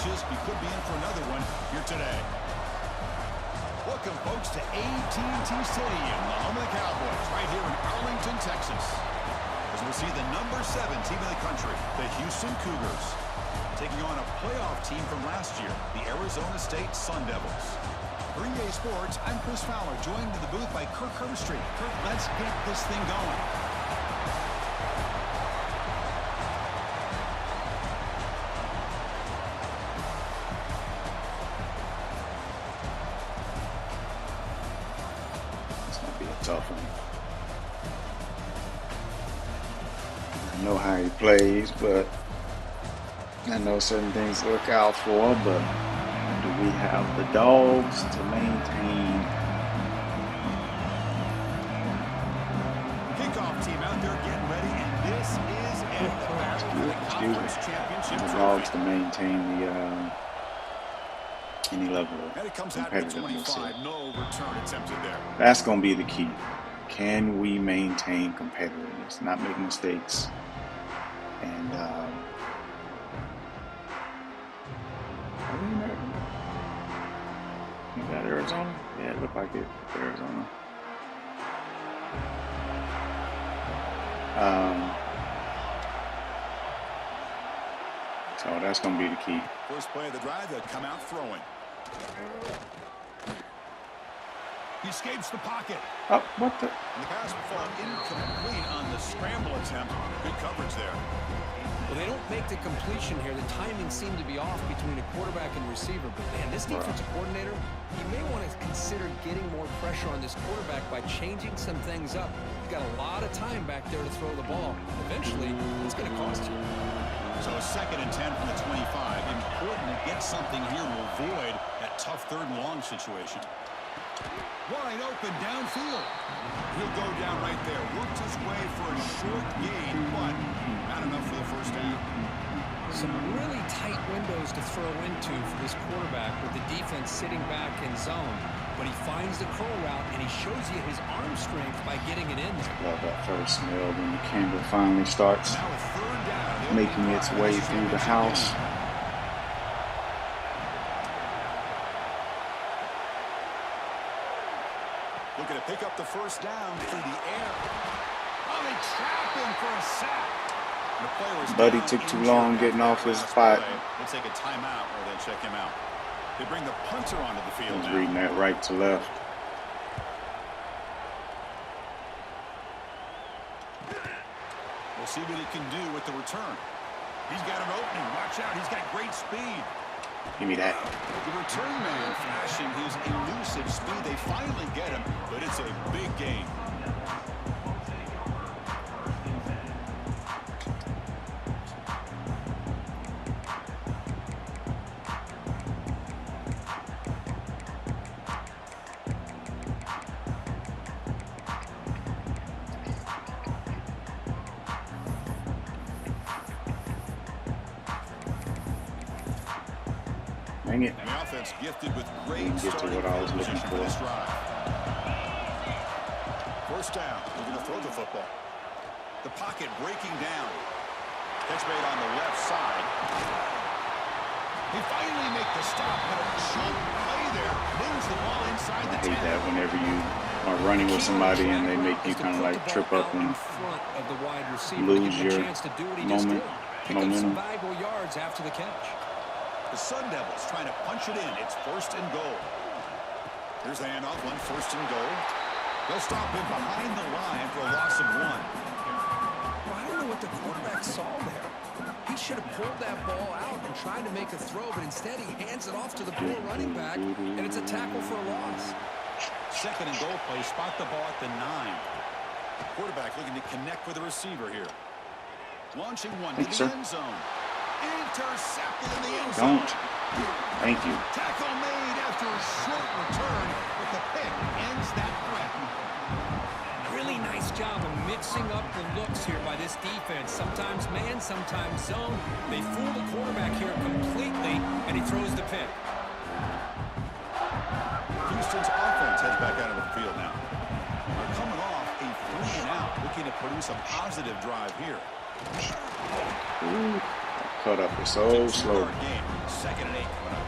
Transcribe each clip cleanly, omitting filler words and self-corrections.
catches, he could be in for another one here today. Welcome, folks, to AT&T Stadium, the home of the Cowboys, right here in Arlington, Texas. As we'll see the number 7 team in the country, the Houston Cougars, taking on a playoff team from last year, the Arizona State Sun Devils. For EA Sports, I'm Chris Fowler, joined in the booth by Kirk Herbstreit. Kirk, let's get this thing going. It's going to be a tough one. I know how he plays, but I know certain things to look out for, but do we have the dogs to maintain? Kickoff team out there getting ready, and this is it. The dogs to maintain the any level of and it comes out at 25. competitiveness. No return attempted there. That's going to be the key. Can we maintain competitiveness, not make mistakes, and is that Arizona? Yeah, it looked like it. Arizona. So that's going to be the key. First play of the drive, they'll come out throwing. He escapes the pocket. Oh, what the? And the pass will fall incomplete on the scramble attempt. Good coverage there. Well, they don't make the completion here. The timing seemed to be off between a quarterback and receiver. But, man, this defensive coordinator, he may want to consider getting more pressure on this quarterback by changing some things up. He's got a lot of time back there to throw the ball. Eventually, it's going to cost you. So a 2nd and 10 from the 25. Important to get something here to avoid that tough 3rd and long situation. Wide open downfield. He'll go down right there. Worked his way for a short gain, but not enough for the first down. Some really tight windows to throw into for this quarterback with the defense sitting back in zone. But he finds the curl route, and he shows you his arm strength by getting it in there. Love that first smell when the candle finally starts Now a 3rd down. making its way through the house. Looking to pick up the first down through the air. Oh, they trap him for a sack. The player is Buddy down took too injured long after getting that off his last spot. play. They'll take a timeout or they'll check him out. They bring the punter onto the I field was now. reading that right to left. We'll see what he can do with the return. He's got an opening. Watch out. He's got great speed. Give me that. The return man flashing his elusive speed. They finally get him, but it's a big gain. Dang it. And the offense gifted with great Didn't get to starting what I was field looking position for for. this drive. First down. We're going to throw the football. The pocket breaking down. Catch made on the left side. He finally makes the stop. Had a chunk play there. Moves the ball inside the 10. I hate that whenever you are running with somebody and they make you kind of like trip up and lose your momentum. Some valuable yards after the catch. The Sun Devils trying to punch it in. It's 1st and goal. Here's the handoff. 1st and goal. They'll stop him behind the line for a loss of 1. Well, I don't know what the quarterback saw there. He should have pulled that ball out and tried to make a throw, but instead he hands it off to the poor running back, and it's a tackle for a loss. 2nd and goal play. Spot the ball at the 9. Quarterback looking to connect with the receiver here. Launching one to the end zone. Intercepted in the end zone. Don't. Thank you. Tackle made after a short return, but the pick ends that threat. Really nice job of mixing up the looks here by this defense. Sometimes man, sometimes zone. They fool the quarterback here completely, and he throws the pick. Houston's offense heads back out of the field now. They're coming off a 3-and-out, looking to produce a positive drive here. Ooh, cut up is so slow. Second and 8 coming up.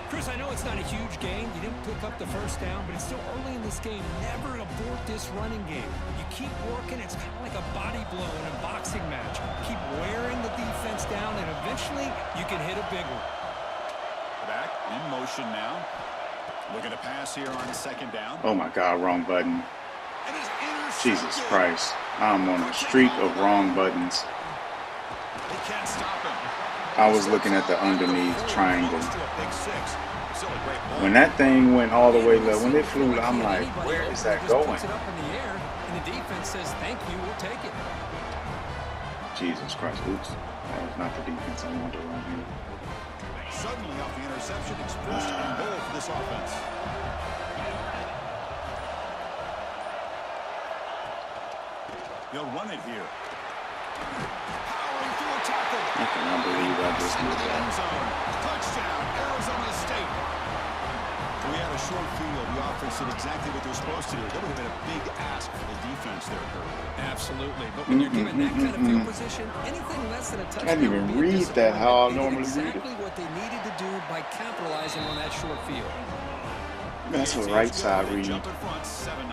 Chris, I know it's not a huge gain. You didn't pick up the first down, but it's still early in this game. Never abort this running game. You keep working. It's kind of like a body blow in a boxing match. Keep wearing the defense down, and eventually you can hit a big one. Back in motion now. Looking to pass here on second down. Oh my God, wrong button. And it's intercepted. Jesus Christ. I'm on a streak of wrong buttons. They can't stop him. I was looking at the underneath triangle. When that thing went all the way low, when it flew, I'm like, where is that going? Puts it up in the air, and the defense says, thank you, we'll take it. Jesus Christ. Oops. That was not the defense I wanted to run here. Suddenly off the interception, it's first and goal for this offense. They'll run it here. Powering through a tackle. I cannot believe I just did that. Touchdown, Arizona State. We had a short field. The offense did exactly what they're supposed to do. That would have been a big ask for the defense there, Kurt. Absolutely. But when you're given that kind of field position, anything less than a touchdown. I didn't even read that how I normally read it. Exactly what they needed to do by capitalizing on that short field. That's what right side read. Jump in front, 7-0.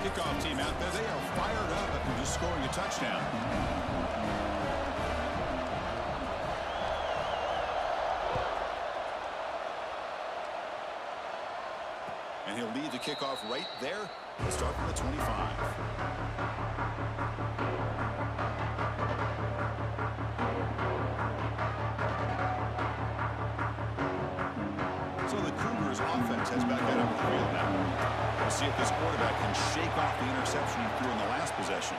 Kickoff team out there. They are fired up after just scoring a touchdown. And he'll lead the kickoff right there. We'll start from the 25. So the Cougars offense heads back out on the field now. We'll see if this quarterback can shake off the interception he threw in the last possession.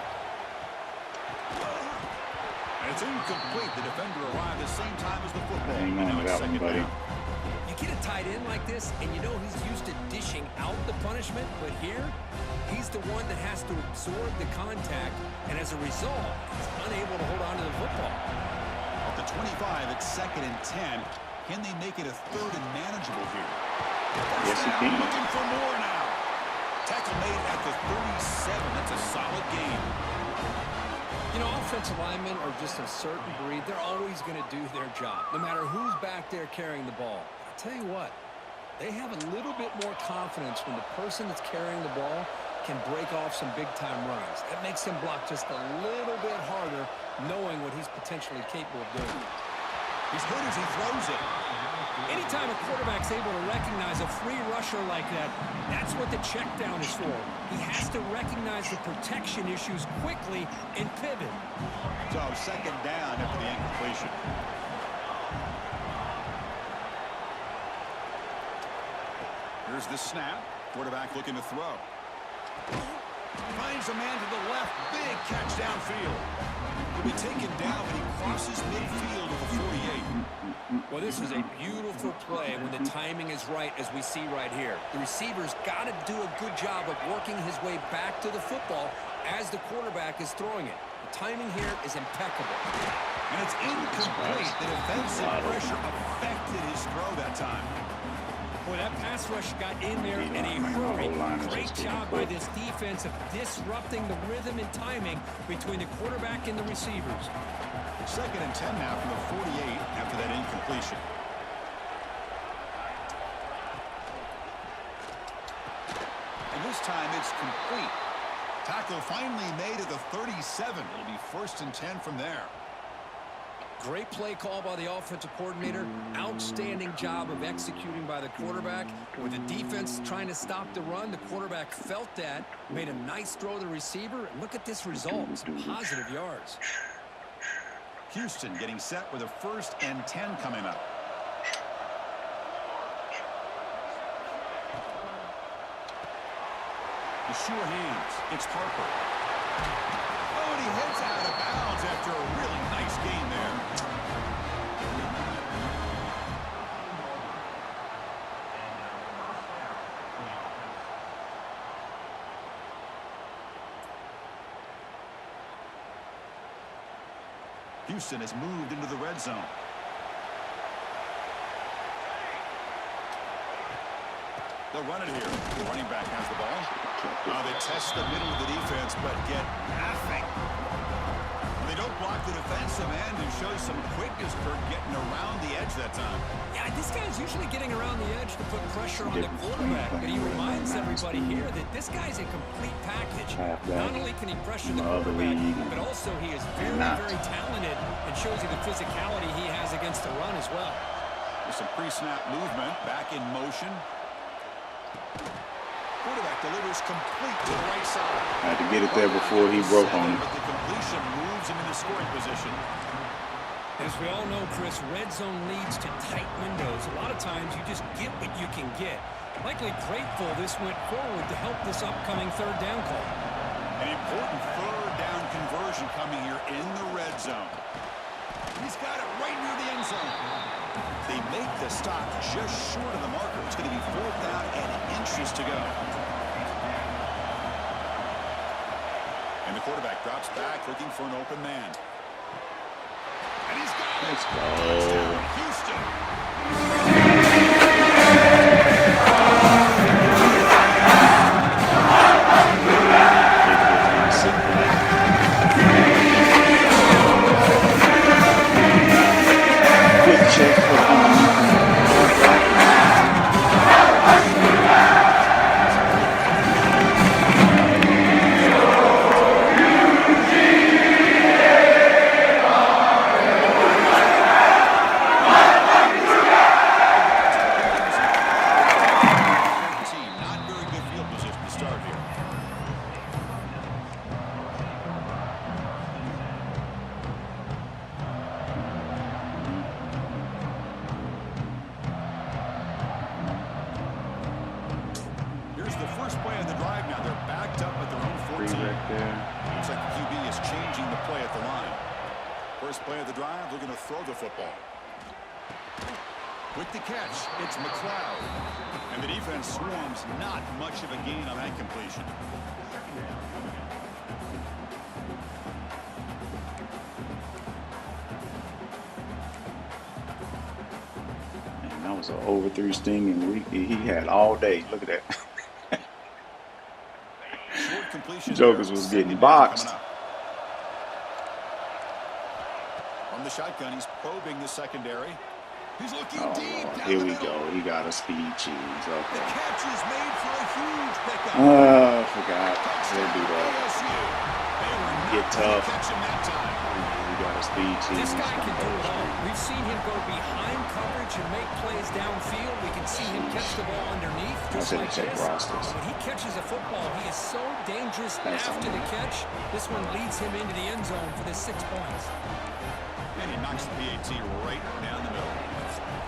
And it's incomplete. The defender arrived at the same time as the football. Hang on to that one, buddy. You get a tight end like this, and you know he's used to dishing out the punishment, but here, he's the one that has to absorb the contact, and as a result, he's unable to hold on to the football. At the 25, it's 2nd and 10. Can they make it a 3rd and manageable here? Yes, he can. Looking for more now. Tackle made at the 37. That's a solid game. You know, offensive linemen are just a certain breed. They're always going to do their job, no matter who's back there carrying the ball. I'll tell you what, they have a little bit more confidence when the person that's carrying the ball can break off some big-time runs. That makes him block just a little bit harder, knowing what he's potentially capable of doing. He's good as he throws it. Anytime a quarterback's able to recognize a free rusher like that, that's what the check down is for. He has to recognize the protection issues quickly and pivot. So 2nd down after the incompletion. Here's the snap. Quarterback looking to throw. Finds a man to the left. Big catch downfield. He'll be taken down, but he crosses midfield to the 48. Well, this is a beautiful play when the timing is right, as we see right here. The receiver's got to do a good job of working his way back to the football as the quarterback is throwing it. The timing here is impeccable. And it's incomplete. The defensive pressure affected his throw that time. Boy, that pass rush got in there in a hurry. Great job by this defense of disrupting the rhythm and timing between the quarterback and the receivers. 2nd and 10 now from the 48 after that incompletion. And this time it's complete. Tackle finally made at the 37. It'll be 1st and 10 from there. Great play call by the offensive coordinator. Outstanding job of executing by the quarterback. With the defense trying to stop the run, the quarterback felt that, made a nice throw to the receiver. And look at this result. Some positive yards. Houston getting set with a 1st and 10 coming up. The sure hands. It's Harper. Oh, and he heads out of bounds after a really nice game there. Houston has moved into the red zone. They'll run it here. The running back has the ball. They test the middle of the defense, but get nothing. shows some quickness, Kirk, getting around the edge that time. Yeah, this guy's usually getting around the edge to put pressure on the quarterback, but he reminds everybody here that this guy's a complete package. Not only can he pressure the quarterback, but also he is very, very talented and shows you the physicality he has against the run as well. There's some pre-snap movement, back in motion. Quarterback delivers complete to the right side. Had to get it there before he broke on it. But the completion moves him into scoring position. As we all know, Chris, red zone leads to tight windows. A lot of times you just get what you can get. Likely grateful this went forward to help this upcoming third down call. An important third down conversion coming here in the red zone. He's got it right near the end zone. They make the stop just short of the marker. It's going to be 4th down and inches to go. And the quarterback drops back looking for an open man. And he's got it. Let's go. Touchdown, Houston. Quick check for With the catch, it's McLeod. And the defense swarms, not much of a gain on that completion. And that was an over 3 sting, and he had all day. Look at that. Short completion. Jokers was getting boxed. From the shotgun, he's probing the secondary. He's looking deep. Here we go. He got a speed cheese. Okay. The catch is made for a huge pickup. I forgot. They'll do that. Get tough. We got a speed cheese. This guy can do it all. We've seen him go behind coverage and make plays downfield. We can see him catch the ball underneath. Just like this. When he catches a football, he is so dangerous after the catch. This one leads him into the end zone for the 6 points. And he knocks the PAT right down the middle.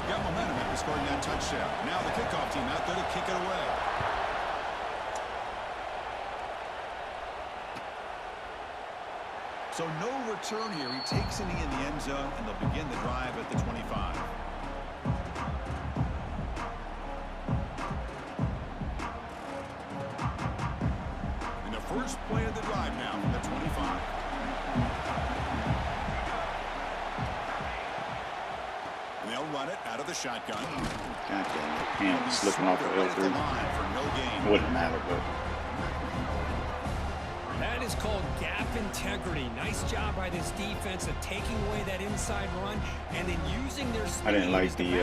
Got momentum after scoring that touchdown. Now the kickoff team out there to kick it away. So no return here. He takes it in the end zone, and they'll begin the drive at the 25. And the first play of the drive now from the 25. They'll run it out of the shotgun. God damn it. Can't slipping off the L3. Wouldn't matter, but. That is called gap integrity. Nice job by this defense of taking away that inside run and then using their speed. I didn't like the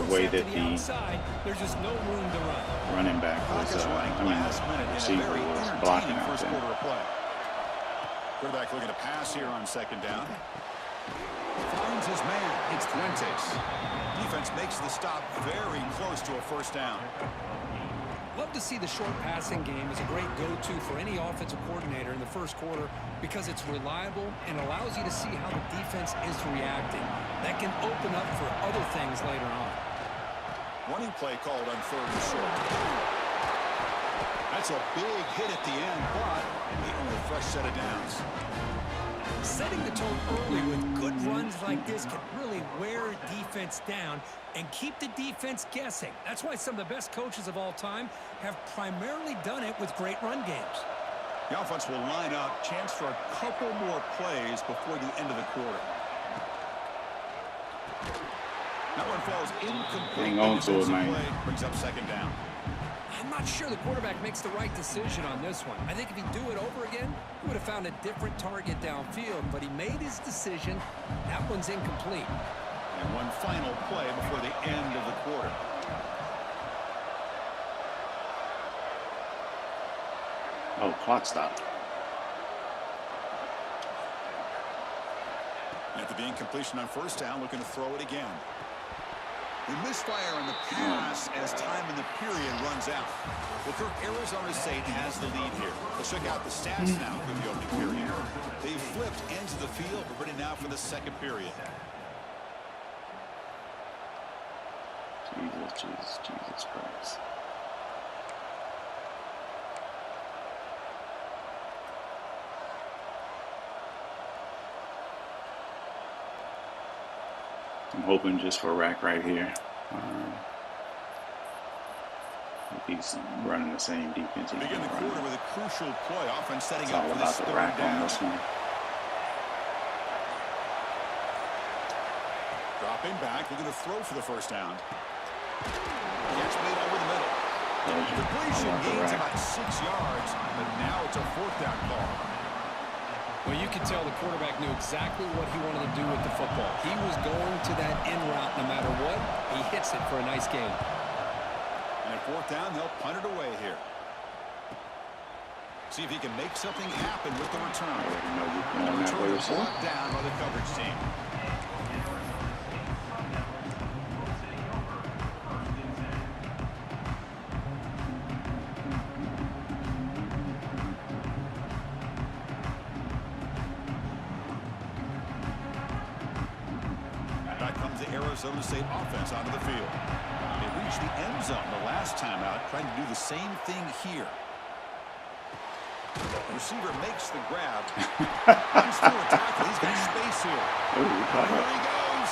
way that the outside. There's just no room to run. Running back was, the receiver was blocking out there. Quarterback looking to pass here on 2nd down. Finds his man. It's Fuentes. Defense makes the stop very close to a 1st down. Love to see the short passing game as a great go-to for any offensive coordinator in the first quarter because it's reliable and allows you to see how the defense is reacting. That can open up for other things later on. Running play called on 3rd and short. That's a big hit at the end, but a fresh set of downs. Setting the tone early with good runs like this can really wear defense down and keep the defense guessing. That's why some of the best coaches of all time have primarily done it with great run games. The offense will line up. Chance for a couple more plays before the end of the quarter. That one falls incomplete. Hang on to it, man. Brings up 2nd down. I'm not sure the quarterback makes the right decision on this one. I think if he'd do it over again, he would have found a different target downfield, but he made his decision. That one's incomplete. And one final play before the end of the quarter. Oh, clock stop. At the incompletion on first down, looking to throw it again. The misfire on the pass as time in the period runs out. Well, Kirk, Arizona State has the lead here. Let's check out the stats now for the opening period. They've flipped ends of the field. We're ready now for the second period. Jesus Christ. I'm hoping just for a rack right here. He's running the same defense. Begin the quarter with a crucial play. Offense setting up all for about this the third rack down. on this one. Dropping back, looking to throw for the first down. Catch made over the middle. Completion gains about 6 yards, but now it's a fourth down call. Well, you could tell the quarterback knew exactly what he wanted to do with the football. He was going to that in route no matter what. He hits it for a nice gain. And at fourth down, they'll punt it away here. See if he can make something happen with the return. The return is brought down by the coverage team. Arizona State offense onto the field. They reached the end zone the last time out, trying to do the same thing here. The receiver makes the grab. He's still a tackle. He's got space here. Ooh, here he goes.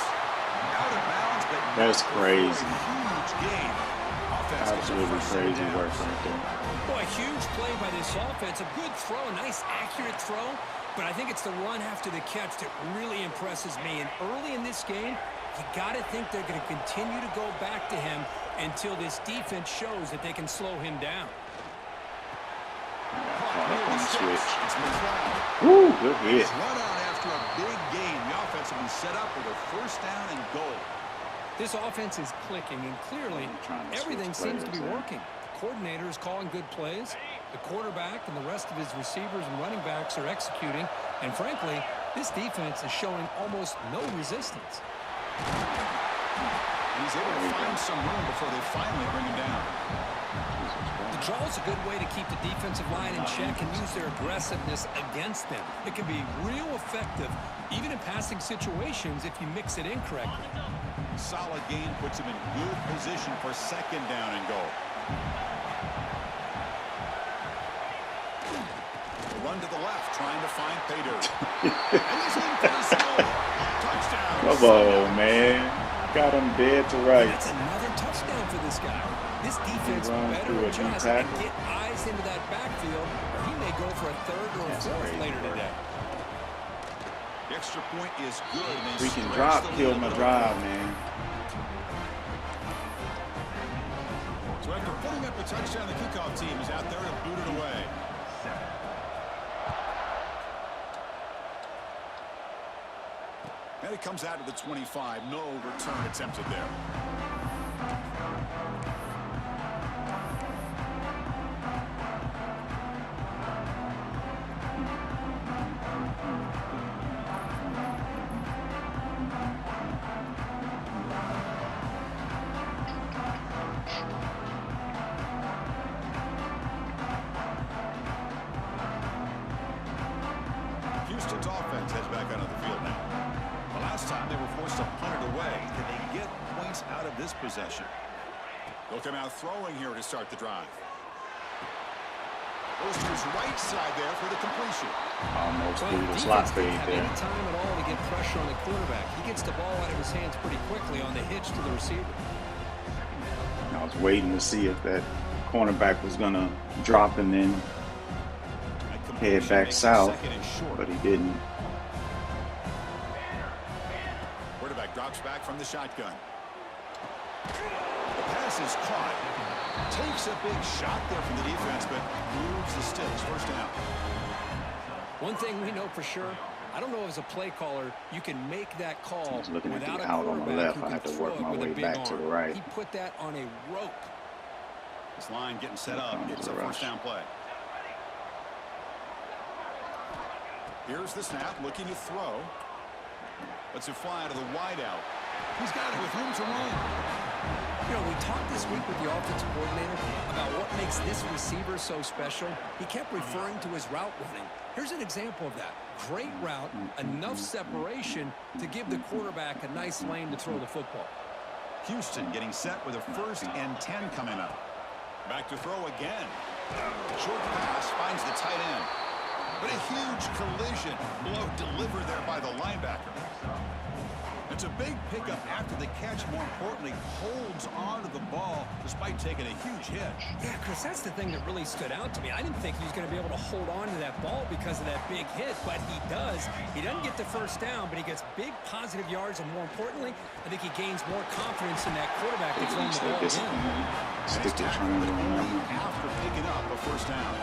Out of bounds, but that's crazy. Huge gain. Absolutely crazy work right there. Boy, huge play by this offense. A good throw, a nice accurate throw. But I think it's the run after the catch that really impresses me. And early in this game, you got to think they're going to continue to go back to him until this defense shows that they can slow him down. Woo, good hit. Run out after a big gain. The offense will be set up with a first down and goal. This offense is clicking, and clearly everything seems to be working. The coordinator is calling good plays. The quarterback and the rest of his receivers and running backs are executing. And frankly, this defense is showing almost no resistance. He's able to find some room before they finally bring him down. The draw is a good way to keep the defensive line in check and use their aggressiveness against them. It can be real effective, even in passing situations, if you mix it in correctly. Solid gain puts him in good position for second down and goal. Run to the left, trying to find pay dirt. And he's in for the score. Touchdown. Come on, man. Got him dead to right. That's another touchdown for this guy. This defense better adjust and get eyes into that backfield, or he may go for a third or a fourth later today. The extra point is good. Freaking drop killed my drive, man. So after putting up a touchdown, the kickoff team is out there to boot it away. And it comes out to the 25. No return attempted there. Houston's offense heads back onto the field now. The last time they were forced to punt it away. Can they get points out of this possession? They'll come out throwing here to start the drive. Goes to his right side there for the completion. Almost threw the slot fade there. Any time at all to get pressure on the quarterback. He gets the ball out of his hands pretty quickly on the hitch to the receiver. I was waiting to see if that cornerback was going to drop and then head back south, but he didn't. Quarterback drops back from the shotgun. The pass is caught. Takes a big shot there from the defense, but moves the sticks. First down. One thing we know for sure, I don't know as a play caller, you can make that call without a out on the quarterback left. who I can have to throw work it my with a way big back to the arm. right. He put that on a rope. This line getting set up. It's a first down play. Here's the snap, looking to throw. Lets it fly out of the wideout. He's got it with room to roam. You know, we talked this week with the offensive coordinator about what makes this receiver so special. He kept referring to his route running. Here's an example of that. Great route, enough separation to give the quarterback a nice lane to throw the football. Houston getting set with a 1st and 10 coming up. Back to throw again. Short pass finds the tight end. But a huge collision. Blow delivered there by the linebacker. It's a big pickup after the catch. More importantly, holds on to the ball despite taking a huge hit. Yeah, Chris, that's the thing that really stood out to me. I didn't think he was going to be able to hold on to that ball because of that big hit, but he does. He doesn't get the first down, but he gets big positive yards, and more importantly, I think he gains more confidence in that quarterback that's on the ball again. Stick to triangle after picking up a first down.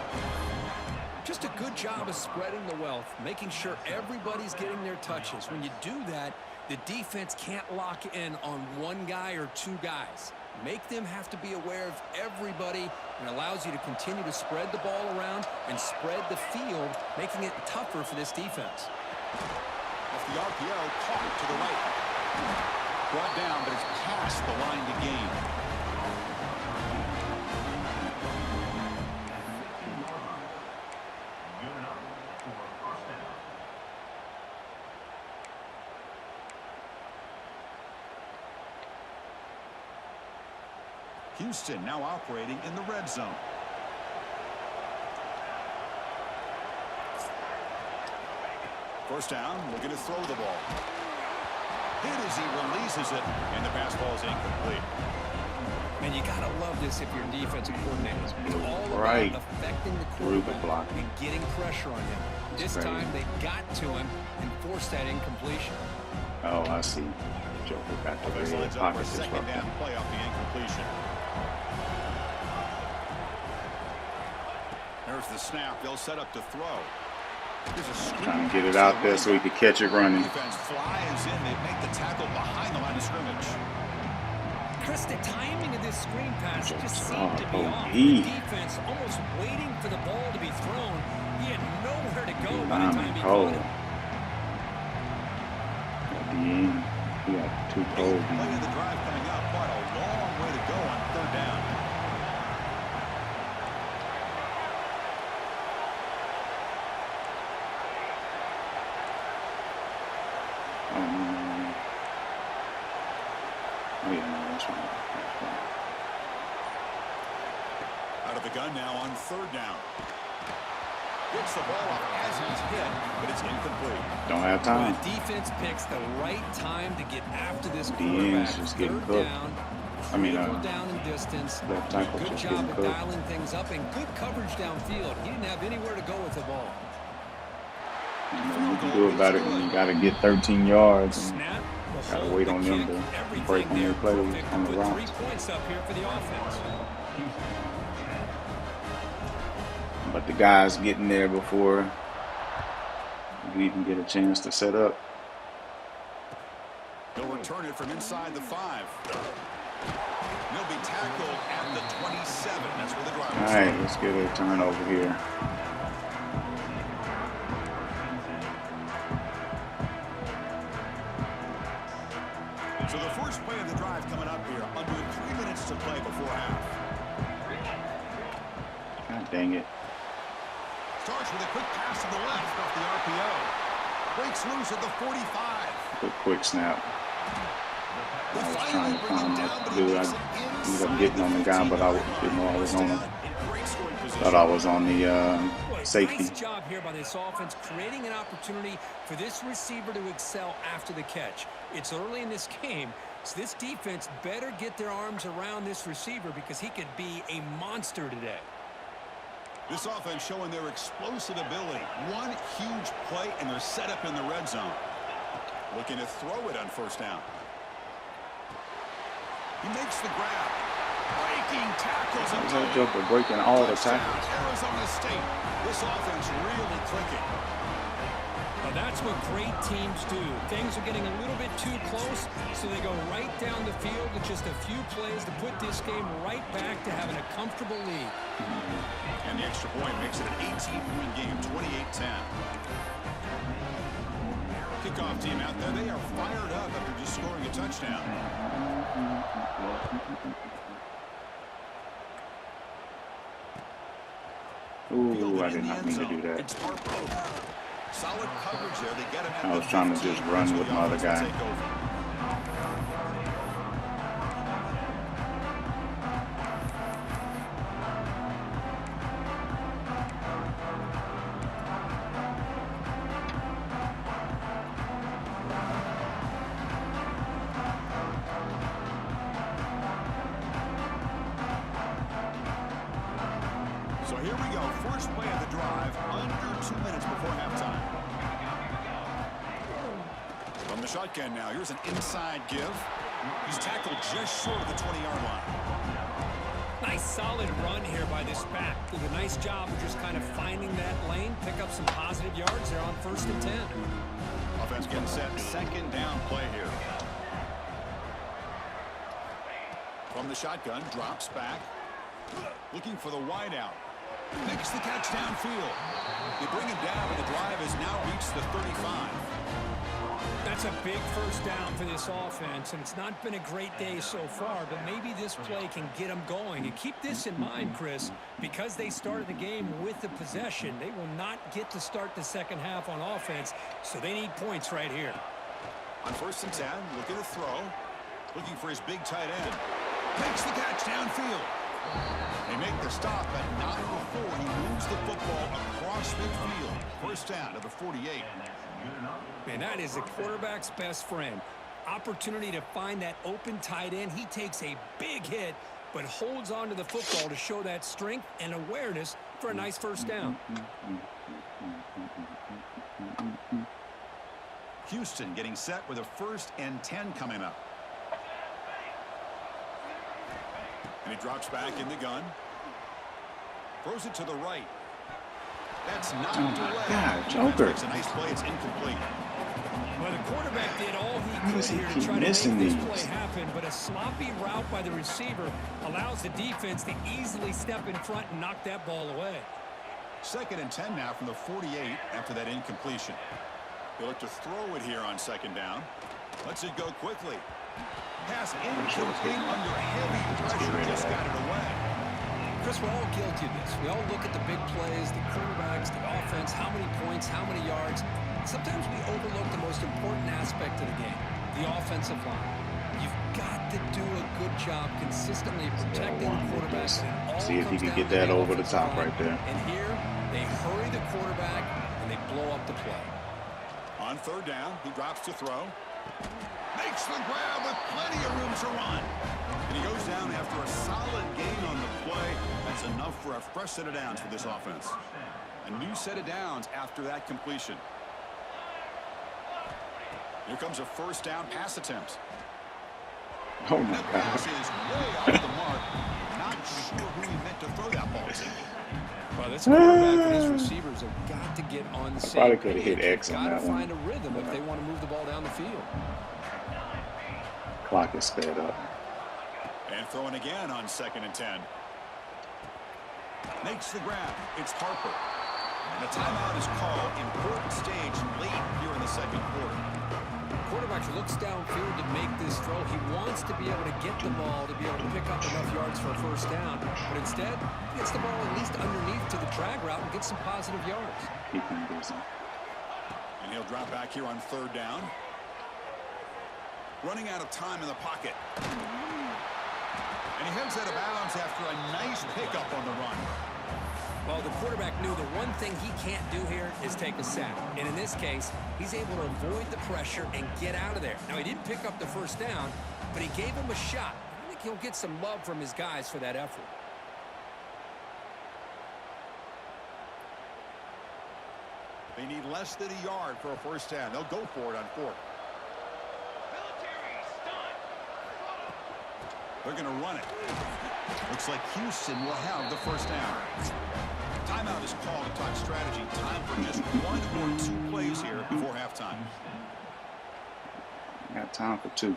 Just a good job of spreading the wealth, making sure everybody's getting their touches. When you do that, the defense can't lock in on one guy or two guys. Make them have to be aware of everybody, and allows you to continue to spread the ball around and spread the field, making it tougher for this defense. Off the RPO, caught to the right. Brought down, but it's past the line to gain. Houston now operating in the red zone. First down, looking to throw the ball. Hit as he releases it, and the pass ball is incomplete. Man, you gotta love this if you're defensive coordinators. It's all about affecting the quarterback and getting pressure on him. This time they got to him and forced that incompletion. Oh, I see. Joker got the very pocket disruptor. Second down play off the incompletion. There's the snap. They'll set up to throw. Trying to get it out there so he could catch it running. Defense flies in. They make the tackle behind the line of scrimmage. Chris, the timing of this screen pass just seemed to be off. The defense almost waiting for the ball to be thrown. He had nowhere to go by the time he caught it. At the end, he got too cold. Play of the drive coming up. Quite a long way to go on third down. Out of the gun now on third down. Gets the ball off as he's hit, but it's incomplete. Don't have time. The defense picks the right time to get after this quarterback. Just getting third cooked. Down in distance. Good just job of dialing things up and good coverage downfield. He didn't have anywhere to go with the ball. You can do about it when you got to get 13 yards. And got to wait on them to break on their plays on the route. 3 points up here for the offense. But the guys getting there before you even get a chance to set up. They'll return it from inside the 5. He'll be tackled at the 27. That's where the drive is. All right, let's get a turnover here. So the first play of the drive coming up here. Under 3 minutes to play before half. God dang it. Starts with a quick pass to the left off the RPO. Breaks loose at the 45. Good quick snap. I was trying to find what to do. I ended up getting on the guy, but I didn't know I was on him. Thought I was on the safety. Nice job here by this offense, creating an opportunity for this receiver to excel after the catch. It's early in this game, so this defense better get their arms around this receiver because he could be a monster today. This offense showing their explosive ability. One huge play, and they're set up in the red zone. Looking to throw it on first down. He makes the grab. Breaking tackles and That joker breaking all the touchdown, tackles. Arizona State. This offense really clicking. Well, that's what great teams do. Things are getting a little bit too close, so they go right down the field with just a few plays to put this game right back to having a comfortable lead. And the extra point makes it an 18-point game, 28-10. Kickoff team out there. They are fired up after just scoring a touchdown. Ooh, I did not mean to do that. It's Harper. Solid coverage there. They get him at I was trying to just run with my other guy. So here we go. First play of the drive, under 2 minutes before halftime. From the shotgun now, here's an inside give. He's tackled just short of the 20-yard line. Nice solid run here by this back. Did a nice job of just kind of finding that lane, pick up some positive yards there on 1st and 10. Offense getting set. Second down play here. From the shotgun, drops back. Looking for the wide out. Makes the catch downfield. They bring him down, but the drive has now reached the 35. That's a big first down for this offense, and it's not been a great day so far, but maybe this play can get them going. And keep this in mind, Chris, because they started the game with the possession, they will not get to start the second half on offense, so they need points right here. On 1st and 10, look at the throw. Looking for his big tight end. Makes the catch downfield. They make the stop, but not before he moves the football across midfield. First down to the 48. Man, that is the quarterback's best friend. Opportunity to find that open tight end. He takes a big hit, but holds on to the football to show that strength and awareness for a nice first down. Houston getting set with a 1st and 10 coming up. And he drops back in the gun. Throws it to the right. That's not away. God, Joker. Makes a nice play. It's incomplete. Well, the quarterback did all he How could does he here to keep try to make missing this these? play happen, but a sloppy route by the receiver allows the defense to easily step in front and knock that ball away. 2nd and 10 now from the 48 after that incompletion. They look to throw it here on 2nd down. Lets it go quickly. Pass incomplete under heavy pressure. Just got it away. Chris, we're all guilty of this. We all look at the big plays, the quarterbacks, the offense, how many points, how many yards. Sometimes we overlook the most important aspect of the game, the offensive line. You've got to do a good job consistently protecting the quarterback. See if he can get that over the top right there. And here, they hurry the quarterback, and they blow up the play. On 3rd down, he drops to throw. Makes the grab with plenty of room to run. And he goes down after a solid gain on the play. That's enough for a fresh set of downs for this offense. A new set of downs after that completion. Here comes a 1st down pass attempt. Oh, my That pass God. is way off the mark. Not sure who he meant to throw that ball to. Well, this quarterback and his receivers have got to get on the same Probably could have hit page. X on Got to that one. find a rhythm if they want to move the ball down the field. Clock is sped up. And throwing again on 2nd and 10. Makes the grab. It's Harper. And a timeout is called. Important stage late here in the 2nd quarter. Quarterback looks downfield to make this throw. He wants to be able to get the ball to be able to pick up enough yards for a 1st down. But instead, he gets the ball at least underneath to the drag route and gets some positive yards. Keep him busy. And he'll drop back here on 3rd down. Running out of time in the pocket. And he heads out of bounds after a nice pickup on the run. Well, the quarterback knew the one thing he can't do here is take a sack. And in this case, he's able to avoid the pressure and get out of there. Now, he didn't pick up the 1st down, but he gave him a shot. I think he'll get some love from his guys for that effort. They need less than a yard for a 1st down. They'll go for it on 4th. They're going to run it. Looks like Houston will have the first down. Timeout is called to talk strategy. Time for just 1 or 2 plays here before halftime. Got time for 2.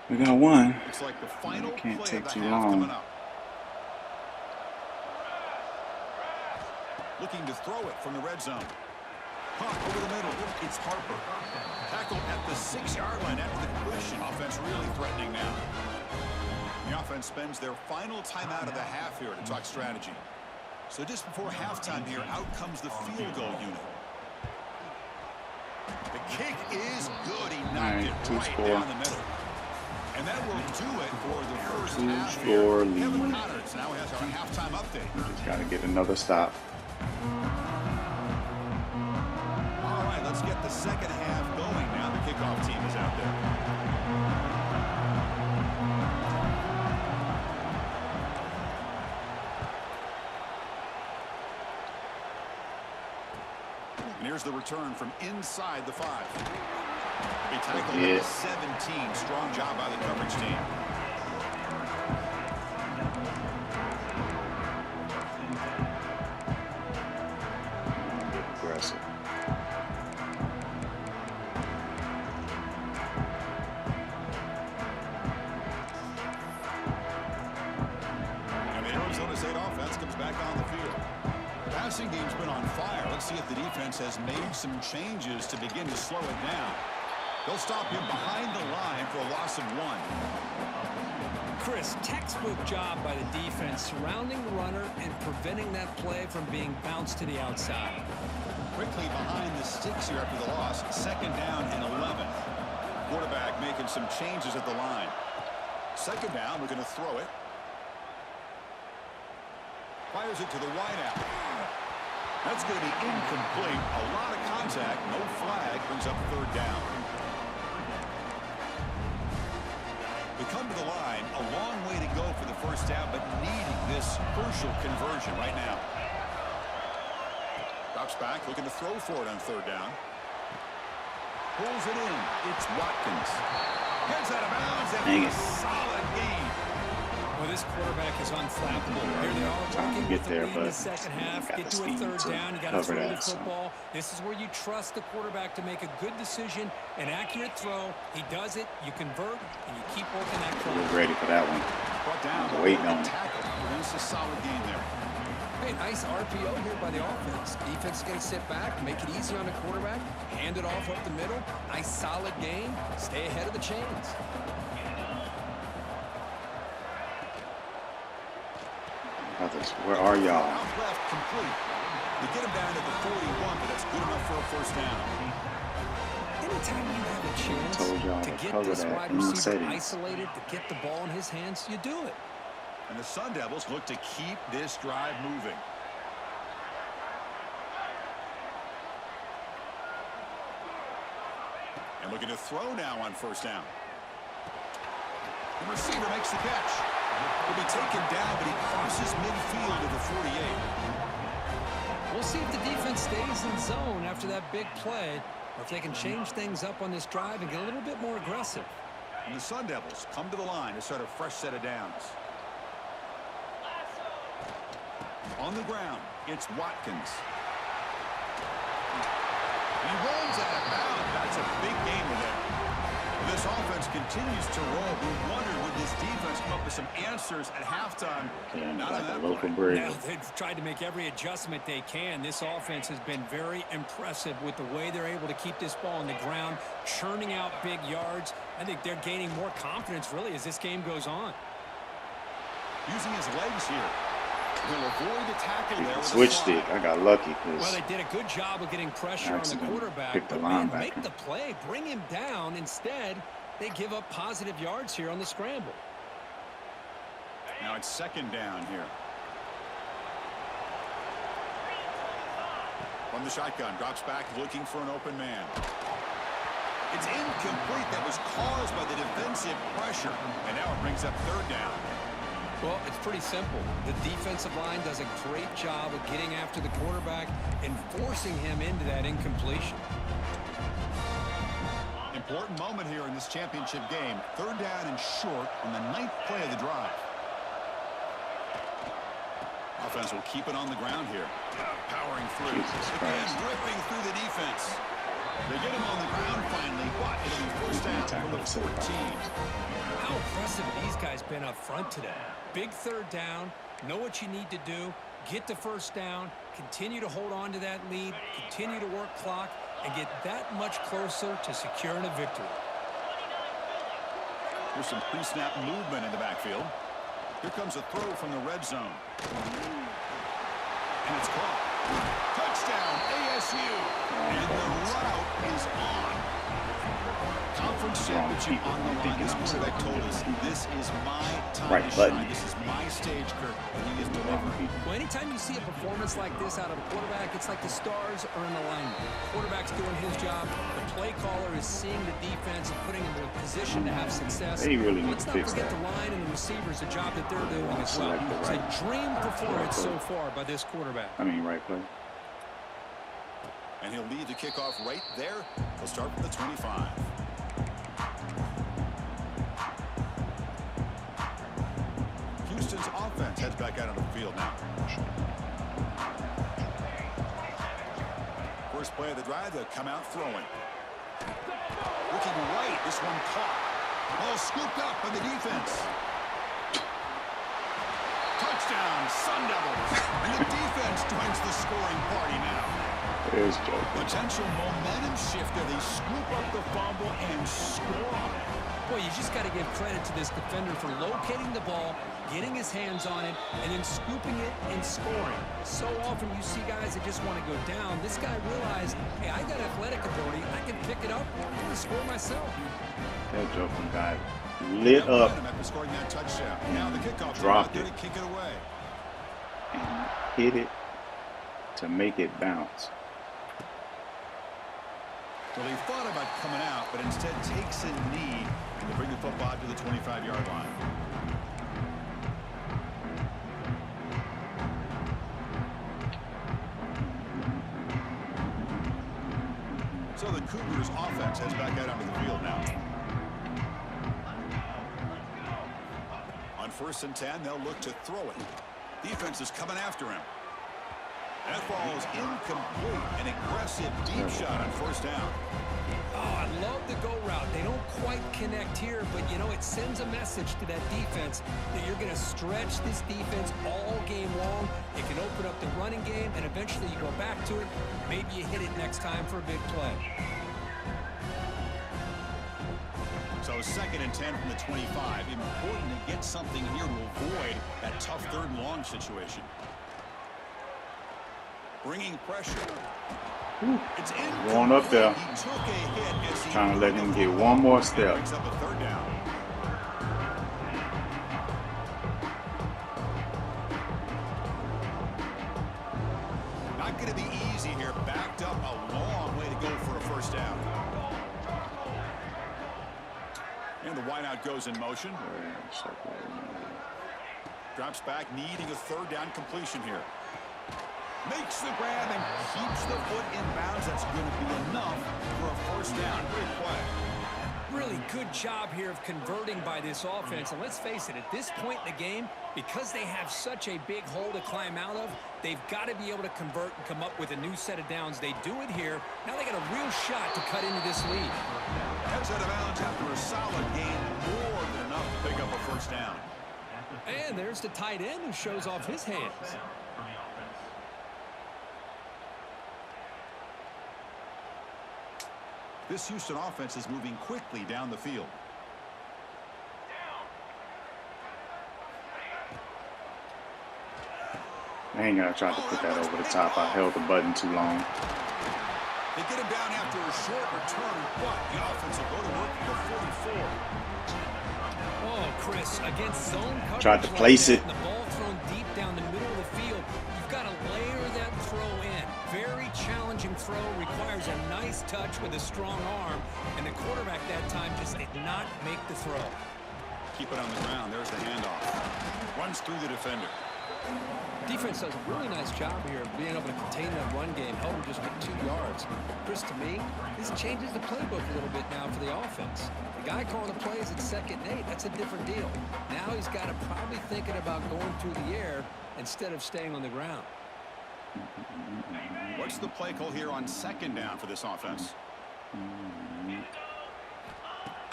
We got 1. It's like the final can't play take of the too half long. coming up. Looking to throw it from the red zone. Caught over the middle. It's Harper. Tackled at the 6-yard line after the completion. Offense really threatening now. The offense spends their final timeout of the half here to talk strategy. So just before halftime here, out comes the field goal unit. The kick is good. He knocked it right down the middle. And that will do it for the first half here. Kevin Connors now has our halftime update. Just got to get another stop. All right, let's get the second half going now. The kickoff team is out there. And here's the return from inside the 5. He tackled at the 17. Strong job by the coverage team. Aggressive. And the Arizona State offense comes back on the field. The passing game's been on fire. Let's see if the defense has made some changes to begin to slow it down. They'll stop him behind the line for a loss of 1. Chris, textbook job by the defense surrounding the runner and preventing that play from being bounced to the outside. Quickly behind the sticks here after the loss. 2nd down and 11. Quarterback making some changes at the line. 2nd down, we're going to throw it. Fires it to the wideout. That's going to be incomplete. A lot of contact. No flag. Brings up 3rd down. We come to the line. A long way to go for the first down, but needing this crucial conversion right now. Drops back, looking to throw for it on 3rd down. Pulls it in. It's Watkins. Gets out of bounds, and a solid gain. Well, this quarterback is unflappable. Here they are Trying to get there, in but the second half. Get to a 3rd down. You got to throw the football. This is where you trust the quarterback to make a good decision, an accurate throw. He does it. You convert, and you keep working that clock. We're ready for that one. Brought down. Waiting on it. Tackle. It's a solid game there. Hey, nice RPO here by the offense. Defense is going to sit back, make it easy on the quarterback, hand it off up the middle. Nice solid game. Stay ahead of the chains. Brothers, where are y'all? Out left, complete. They get him down to the 41, but that's good enough for a first down. Anytime you have a chance to get this wide receiver isolated, to get the ball in his hands, you do it. And the Sun Devils look to keep this drive moving. And looking to throw now on 1st down. The receiver makes the catch. Will be taken down, but he crosses midfield to the 48. We'll see if the defense stays in zone after that big play, or if they can change things up on this drive and get a little bit more aggressive. And the Sun Devils come to the line to start a fresh set of downs. On the ground, it's Watkins. He runs out of bounds. That's a big gain with him. This offense continues to roll. We wonder, would this defense come up with some answers at halftime? Not on that local play. break. Now, they've tried to make every adjustment they can. This offense has been very impressive with the way they're able to keep this ball on the ground, churning out big yards. I think they're gaining more confidence, really, as this game goes on. Using his legs here. He'll avoid the tackle there. Switch stick. I got lucky. Well, they did a good job of getting pressure on the quarterback. But, man, make the play. Bring him down. Instead, they give up positive yards here on the scramble. Now it's 2nd down here. From the shotgun, drops back looking for an open man. It's incomplete. That was caused by the defensive pressure. And now it brings up 3rd down. Well, it's pretty simple. The defensive line does a great job of getting after the quarterback and forcing him into that incompletion. And important moment here in this championship game. 3rd down and short on the 9th play of the drive. Offense will keep it on the ground here. Powering through. Again, ripping through the defense. They get him on the ground finally, but it'll be 1st down from the 14. How impressive have these guys been up front today? Big 3rd down. Know what you need to do. Get the 1st down. Continue to hold on to that lead. Continue to work clock. And get that much closer to securing a victory. There's some pre-snap movement in the backfield. Here comes a throw from the red zone. And it's caught. Touchdown, ASU. And the route is on. Conference championship on the line. This quarterback told us, this is my time to shine. This is my stage, Kirk. And he is delivering. Well, anytime you see a performance like this out of a quarterback, it's like the stars are in alignment. The quarterback's doing his job. The play caller is seeing the defense and putting him in a position to have success. They really need Let's to not fix forget that. the line and the receivers, the job that they're doing as well. It's a dream performance so far by this quarterback. Right play. And he'll lead the kickoff right there. He'll start from the 25. Houston's offense heads back out on the field now. First play of the drive, they'll come out throwing. Looking right, this one caught. Ball scooped up by the defense. Touchdown, Sun Devils. And the defense joins the scoring party now. There's Joe. Potential momentum shifter. They scoop up the fumble and score on it. Boy, you just got to give credit to this defender for locating the ball, getting his hands on it, and then scooping it and scoring. So often you see guys that just want to go down. This guy realized, hey, I got athletic ability. I can pick it up and score myself. That Joe got lit up. After scoring that touchdown. Now the kickoff. Dropped it. To kick it away. And hit it to make it bounce. Well, he thought about coming out, but instead takes a knee to bring the football to the 25-yard line. So the Cougars offense heads back out onto the field now. On 1st and 10, they'll look to throw it. Defense is coming after him. That ball is incomplete. An aggressive deep shot on 1st down. Oh, I love the go route. They don't quite connect here, but, you know, it sends a message to that defense that you're going to stretch this defense all game long. It can open up the running game, and eventually you go back to it. Maybe you hit it next time for a big play. So 2nd and 10 from the 25. Important to get something here to avoid that tough 3rd and long situation. Bringing pressure. It's going up there. He took a hit as he Trying to let him get one more step. Brings up a 3rd down. Not going to be easy here. Backed up a long way to go for a 1st down. And the wideout goes in motion. Drops back, needing a 3rd down completion here. Makes the grab and keeps the foot in bounds. That's going to be enough for a 1st down. Great play. Really good job here of converting by this offense. And let's face it, at this point in the game, because they have such a big hole to climb out of, they've got to be able to convert and come up with a new set of downs. They do it here. Now they got a real shot to cut into this lead. Heads out of bounds after a solid gain, more than enough to pick up a 1st down. And there's the tight end who shows off his hands. This Houston offense is moving quickly down the field. I ain't gonna try to put that over the top. I held the button too long. They get him down after a short return, but the offense will go to work for the 44. Oh, Chris, against zone coverage. Tried to place it. The ball thrown deep down the middle of the field. You've got to layer that throw in. Very challenging throw, requires a nice touch with a strong arm, and the quarterback that time just did not make the throw. Keep it on the ground. There's the handoff. Runs through the defender. Defense does a really nice job here of being able to contain that run game, held him just to 2 yards. Chris, to me, this changes the playbook a little bit now for the offense. The guy calling the plays at 2nd and 8, that's a different deal. Now he's got to probably thinking about going through the air instead of staying on the ground. What's the play call here on 2nd down for this offense?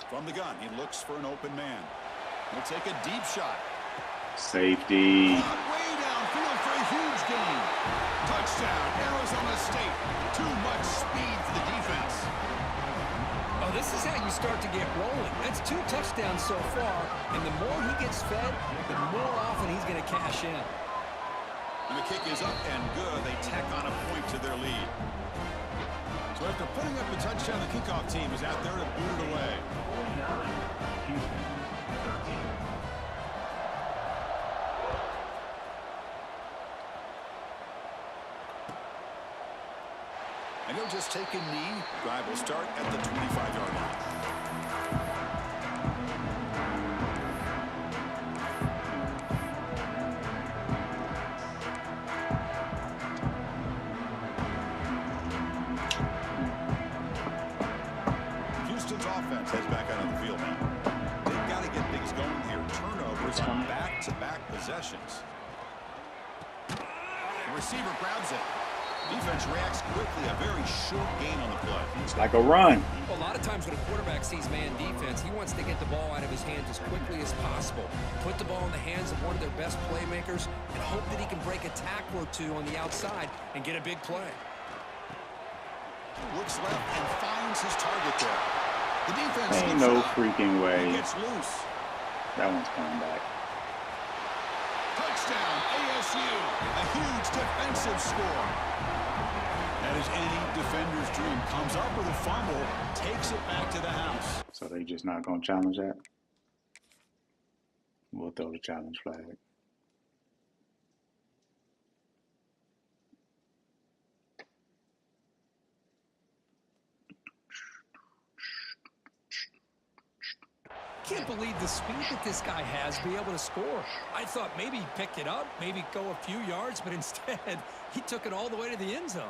From the gun, he looks for an open man. He'll take a deep shot. Safety. Way downfield for a huge gain. Touchdown, Arizona State. Too much speed for the defense. Oh, this is how you start to get rolling. That's 2 touchdowns so far, and the more he gets fed, the more often he's going to cash in. And the kick is up and good. They tack on a point to their lead. So after putting up a touchdown, the kickoff team is out there to boot it away. And he'll just take a knee. Drive will start at the 25-yard line. Houston's offense heads back out on the field now. They've got to get things going here. Turnovers on back-to-back possessions. The receiver grabs it. Defense reacts quickly. A very short gain on the play. It's like a run. Well, a lot of times when a quarterback sees man defense, he wants to get the ball out of his hands as quickly as possible. Put the ball in the hands of one of their best playmakers and hope that he can break a tackle or two on the outside and get a big play. Looks left and finds his target there. The defense Ain't no freaking way. gets loose. That one's coming back. Touchdown, ASU. A huge defensive score. That is any defender's dream. Comes up with a fumble, takes it back to the house. So they just not going to challenge that? We'll throw the challenge flag. Can't believe the speed that this guy has to be able to score. I thought maybe he picked it up, maybe go a few yards, but instead he took it all the way to the end zone.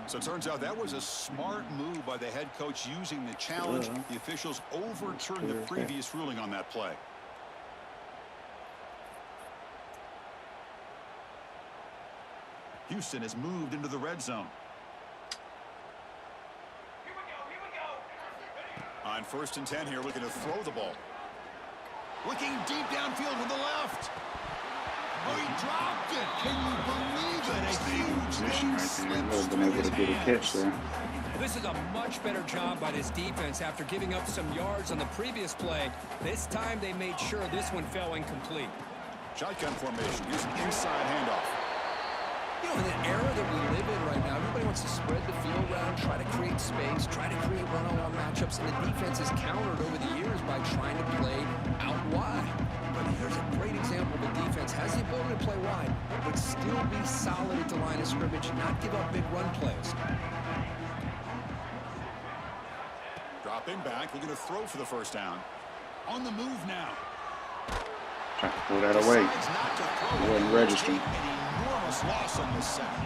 So it turns out that was a smart move by the head coach using the challenge. The officials overturned the previous ruling on that play. Houston has moved into the red zone. On 1st and 10 here, looking to throw the ball. Looking deep downfield with the left. Oh, he dropped it. Can you believe it? A huge Position lead right there. slips Would have been through able his to get a catch hands. there. This is a much better job by this defense after giving up some yards on the previous play. This time they made sure this one fell incomplete. Shotgun formation. Here's an inside handoff. You know, in the era that we live in right now, everybody wants to spread the field around, try to create space, try to create one-on-one matchups, and the defense has countered over the years by trying to play out wide. But here's a great example of a defense has the ability to play wide, but still be solid at the line of scrimmage, not give up big run plays. Dropping back, looking to throw for the first down. On the move now. Trying to pull that away. It wasn't registering. An enormous loss on this sack.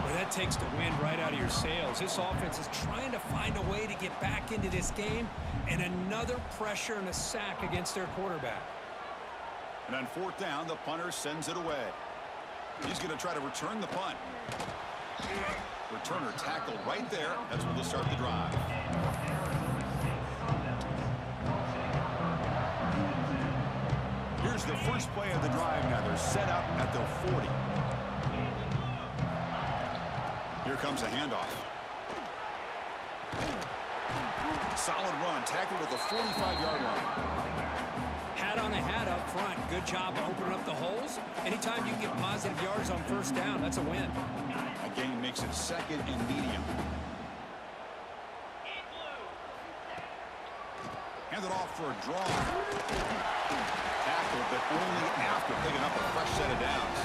Well, that takes the wind right out of your sails. This offense is trying to find a way to get back into this game, and another pressure and a sack against their quarterback. And on 4th down, the punter sends it away. He's going to try to return the punt. Returner tackled right there. That's where they'll start the drive. Here's the first play of the drive now. They're set up at their 40. Here comes a handoff. Solid run, tackled at the 45-yard line. Hat on a hat up front. Good job opening up the holes. Anytime you can get positive yards on 1st down, that's a win. A gain makes it 2nd and medium. Handed off for a draw. Tackled, but only after picking up a fresh set of downs.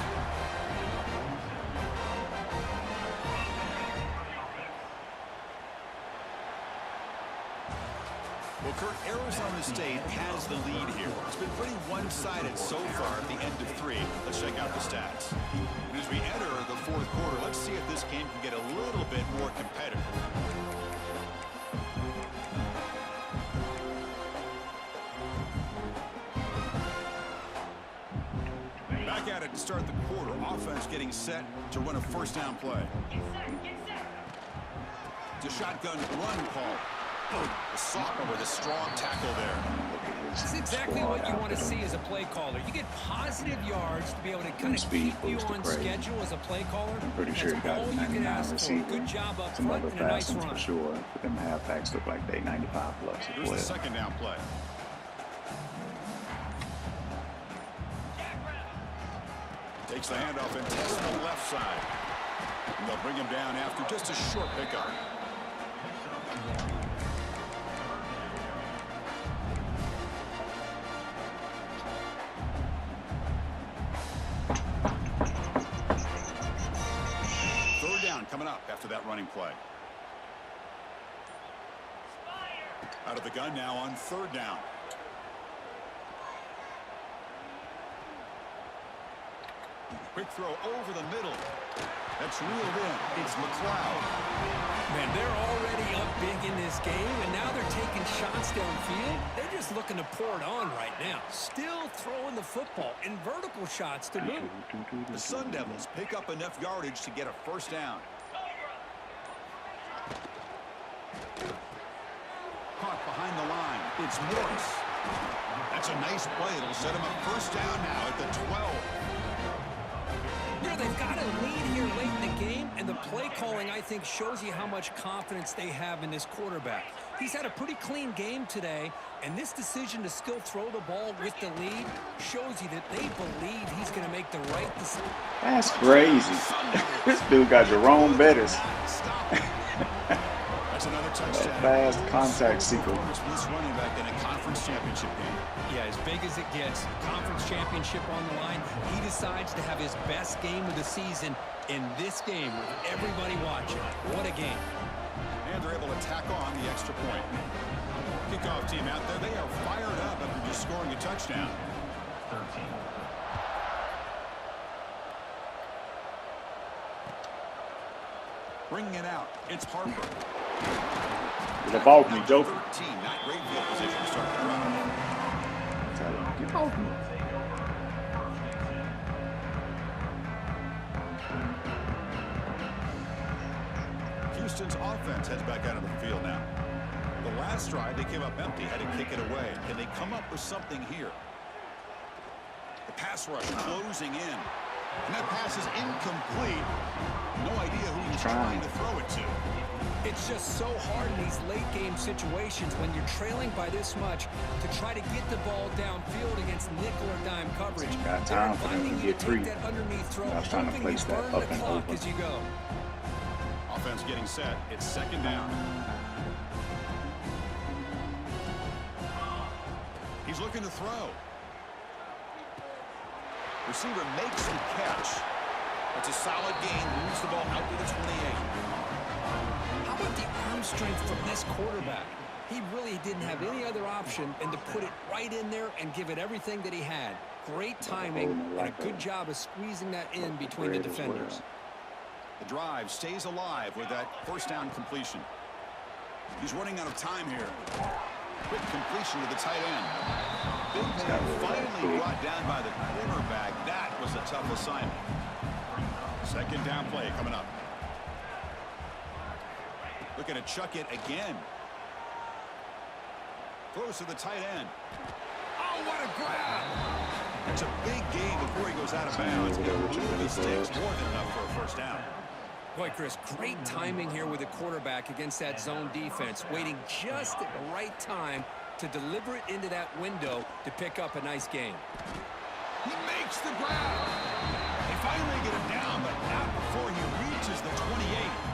Well, Kurt, Arizona State has the lead here. It's been pretty one-sided so far at the end of 3. Let's check out the stats. And as we enter the 4th quarter, let's see if this game can get a little bit more competitive. Back at it to start the quarter. Offense getting set to run a first down play. It's a shotgun run call. A sophomore with a strong tackle there. That's exactly what you want to see as a play caller. You get positive yards to be able to kind of keep you on schedule as a play caller. I'm pretty sure he got a 99 receiver. Good job up Some front other and a nice fast ones run. for sure. But them halfbacks look like they 95 plus as Here's well. the second down play. Takes the handoff and tests the left side. And they'll bring him down after just a short pickup. Third down coming up after that running play. Out of the gun now on third down. Quick throw over the middle. That's reeled in. It's McLeod. Man, they're already up big in this game, and now they're taking shots downfield. They're just looking to pour it on right now. Still throwing the football and vertical shots to boot. The Sun Devils pick up enough yardage to get a first down. Caught behind the line. It's Morris. That's a nice play. It'll set him up first down now at the 12. You know, they've got a lead here late in the game, and the play calling, I think, shows you how much confidence they have in this quarterback. He's had a pretty clean game today, and this decision to still throw the ball with the lead shows you that they believe he's going to make the right decision. That's crazy. This dude got Jerome Bettis. That's another touchdown. Fast contact sequence. This running back in a conference championship game. Yeah, as big as it gets, conference championship on the line, he decides to have his best game of the season in this game with everybody watching. What a game. And they're able to tack on the extra point. Kickoff team out there. They are fired up after just scoring a touchdown. 13. Bringing it out. It's Harper. Get off me, Joe. 13. Not great field position to start the run. Get off me. Houston's offense heads back out of the field now. The last drive, they came up empty, had to kick it away. Can they come up with something here? The pass rush closing in. And that pass is incomplete. No idea who he was trying to throw it to. It's just so hard in these late game situations when you're trailing by this much to try to get the ball downfield against nickel or dime coverage. Got time for them to get free. That underneath throw, I was trying to place that up and over. As you go. Offense getting set. It's second down. He's looking to throw. Receiver makes the catch. It's a solid gain. Moves the ball out to the 28. How about the arm strength from this quarterback? He really didn't have any other option than to put it right in there and give it everything that he had. Great timing and a good job of squeezing that in between the defenders. The drive stays alive with that first down completion. He's running out of time here. Quick completion to the tight end. Big man finally brought down by the quarterback. That was a tough assignment. Second down play coming up. Looking to chuck it again. Throws to the tight end. Oh, what a grab! That's a big gain before he goes out of bounds. He'll move the sticks more than enough for a first down. Boy, Chris, great timing here with the quarterback against that zone defense, waiting just at the right time to deliver it into that window to pick up a nice gain. He makes the grab. They finally get him down, but not before he reaches the 28.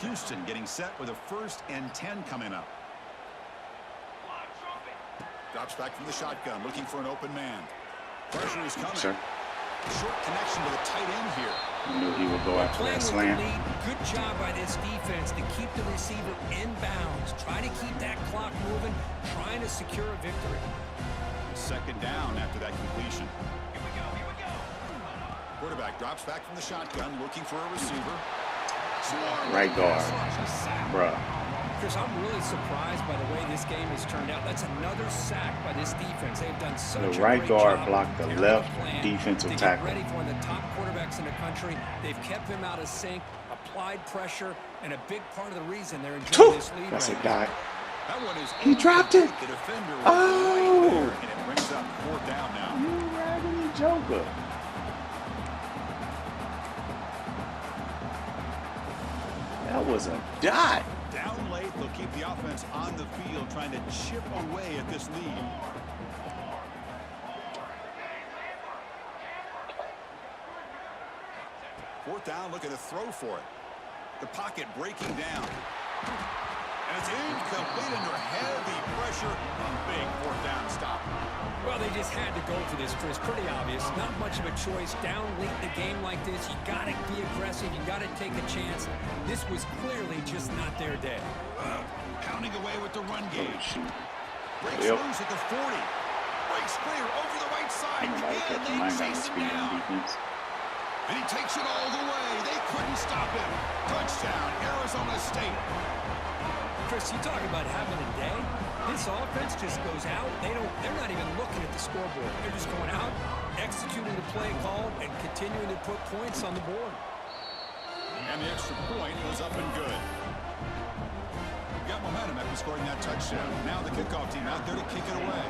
Houston getting set with a 1st and 10 coming up. Drops back from the shotgun, looking for an open man. Pressure is coming. Sure. Short connection to the tight end here. I knew he would go after Playing that with slant. the lead, good job by this defense to keep the receiver in bounds. Try to keep that clock moving, trying to secure a victory. Second down after that completion. Here we go. Quarterback drops back from the shotgun, looking for a receiver. Right guard. Bruh. Chris, I'm really surprised by the way this game has turned out. That's another sack by this defense. They've done such a The right great guard job blocked the preparing left plan defensive to get tackle. ready for one of the top quarterbacks in the country. They've kept him out of sync, applied pressure, and a big part of the reason they're enjoying this lead. That's right a dot. That one is He dropped it. The defender was Oh. right there, and it brings up fourth down now. You raggedy joker. That was a dot. Down late, they'll keep the offense on the field, trying to chip away at this lead. Fourth down, looking to throw for it. The pocket breaking down. And it's incomplete under heavy pressure. A big fourth down stop. Well, they just had to go for this, Chris. Pretty obvious. Not much of a choice. Down late in the game like this, you got to be aggressive. You got to take a chance. This was clearly just not their day. Pounding away with the run game. Breaks Yep. loose at the 40. Breaks clear over the right side. Nobody And kept they in mind on chase him speed on down. defense. And he takes it all the way. They couldn't stop him. Touchdown, Arizona State. Chris, you talk about having a day. This offense just goes out. They're not even looking at the scoreboard. They're just going out, executing the play call, and continuing to put points on the board. And the extra point was up and good. Got momentum after scoring that touchdown. Now the kickoff team out there to kick it away.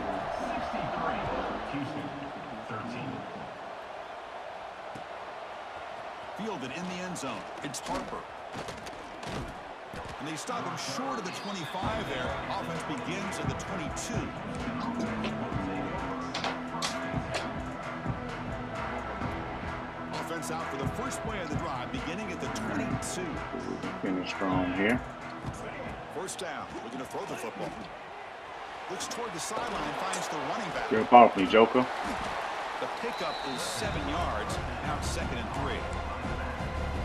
Fielded in the end zone. It's Harper. And they stop him short of the 25 there. Offense begins at the 22. Offense out for the first play of the drive, beginning at the 22. Finish strong here. First down, looking to throw the football. Looks toward the sideline, finds the running back. Good ball for me, Joker. The pickup is 7 yards. Now it's 2nd and 3.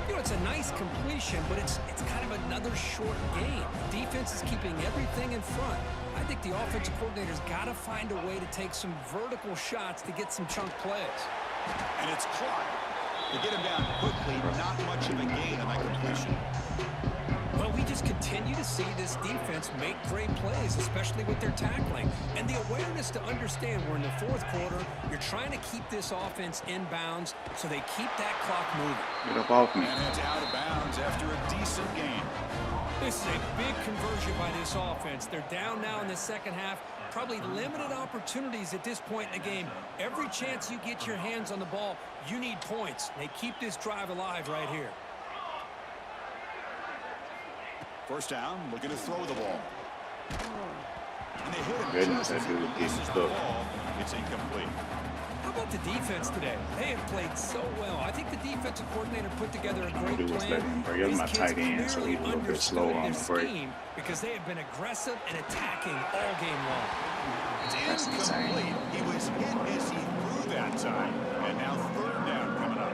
You know, it's a nice completion, but it's kind of another short game. The defense is keeping everything in front. I think the offensive coordinator's got to find a way to take some vertical shots to get some chunk plays. And it's caught. To get him down quickly, not much of a gain on that completion. Well, we just continue to see this defense make great plays, especially with their tackling. And the awareness to understand we're in the fourth quarter, you're trying to keep this offense in bounds so they keep that clock moving. Get up off me. And it's out of bounds after a decent gain. This is a big conversion by this offense. They're down now in the second half. Probably limited opportunities at this point in the game. Every chance you get your hands on the ball, you need points. They keep this drive alive right here. First down, looking to throw the ball. And they hit him. Goodness, just that as he dude releases getting the stuck. ball. It's incomplete. How about the defense today? They have played so well. I think the defensive coordinator put together a great do is plan. let him break. That's my These tight kids end, so clearly he's a little bit understood slower on their the break. scheme because they have been aggressive and attacking all game long. It's incomplete. He was hit as he threw that time. And now third down coming up.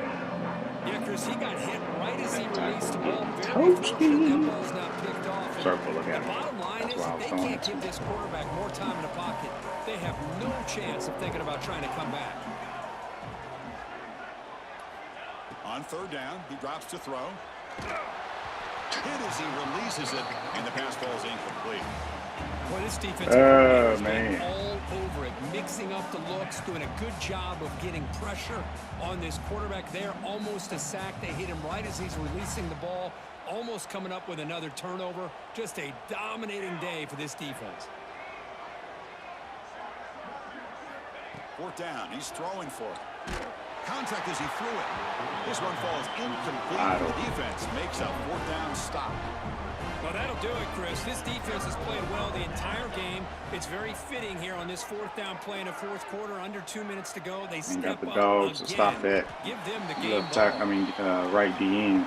Yeah, Chris, he got hit right as he released the ball. Very Toasty. fortunate that ball's not picked off. And Circle, look at the it. bottom line That's is why I if was they throwing can't it. give this quarterback more time in the pocket, they have no chance of thinking about trying to come back. On third down, he drops to throw. Hit as he releases it, and the pass ball is incomplete. Boy, this defensive coordinator has been man. all over it, mixing up the looks, doing a good job of getting pressure on this quarterback there. Almost a sack. They hit him right as he's releasing the ball, almost coming up with another turnover. Just a dominating day for this defense. Fourth down, he's throwing for it. Contact as he threw it. This one falls incomplete. The defense makes a fourth down stop. Well, that'll do it, Chris. This defense has played well the entire game. It's very fitting here on this fourth down play in the fourth quarter. Under 2 minutes to go. They Ain't step got the up dogs to again. stop that. Give them the game Left ball. tackle, right DN.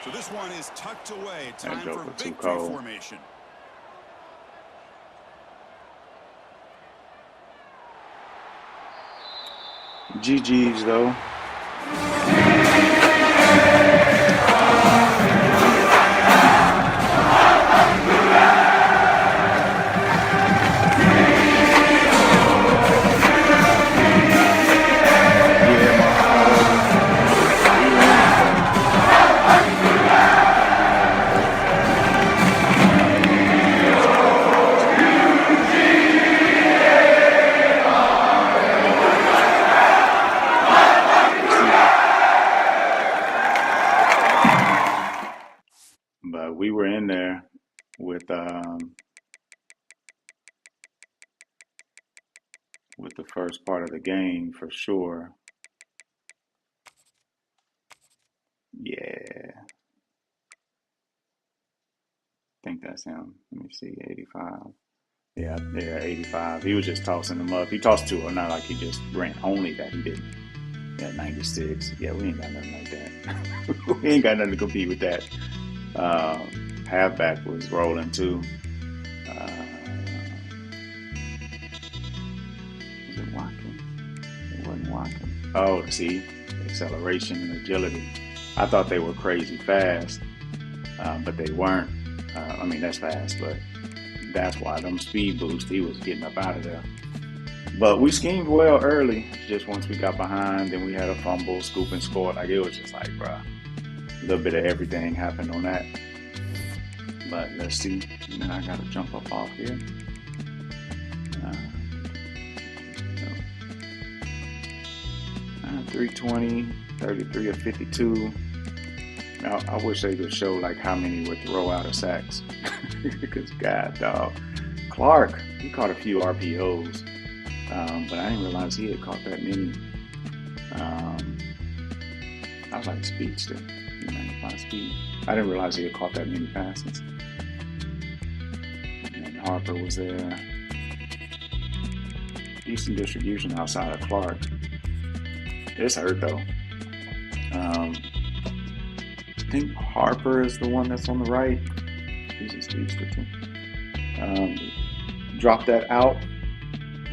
So this one is tucked away. Time for joker too victory cold. formation. GG's though. we were in there with the first part of the game for sure. Yeah, I think that's him. Let me see, 85. Yeah, 85. He was just tossing them up. He tossed two, or not like he just ran only that he didn't. Yeah, 96. Yeah, we ain't got nothing like that. We ain't got nothing to compete with that. Halfback was rolling too. Was it Watkins? It wasn't Watkins. Oh, see, acceleration and agility. I thought they were crazy fast, but they weren't. I mean, that's fast, but that's why them speed boosts, he was getting up out of there. But we schemed well early. Just once we got behind, then we had a fumble, scoop and score. Like, it was just like, bruh, a little bit of everything happened on that. But let's see. And then I got to jump up off here. 320, 33 of 52. Now, I wish they could show like how many would throw out of sacks. Because God, dog. Clark, he caught a few RPOs. But I didn't realize he had caught that many. I was like speedster, 95 speed. I didn't realize he had caught that many passes. And Harper was there. Decent distribution outside of Clark. It's hurt though. I think Harper is the one that's on the right. He's a speedster too. Dropped that out.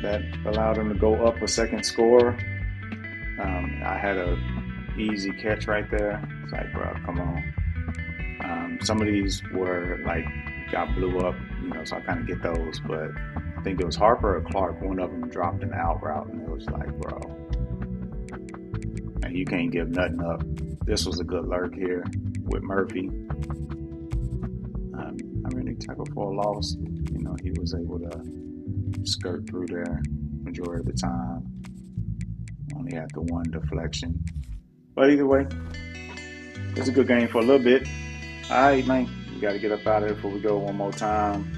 That allowed him to go up a second score. I had a easy catch right there. It's like, bro, come on. Some of these were like got blew up, so I kind of get those. But I think it was Harper or Clark. One of them dropped an out route, and it was like, bro, you can't give nothing up. This was a good lurk here with Murphy. I really tackled for a loss. He was able to skirt through there majority of the time. Only had the one deflection. But either way, it's a good game for a little bit. All right, man. We got to get up out of here before we go one more time.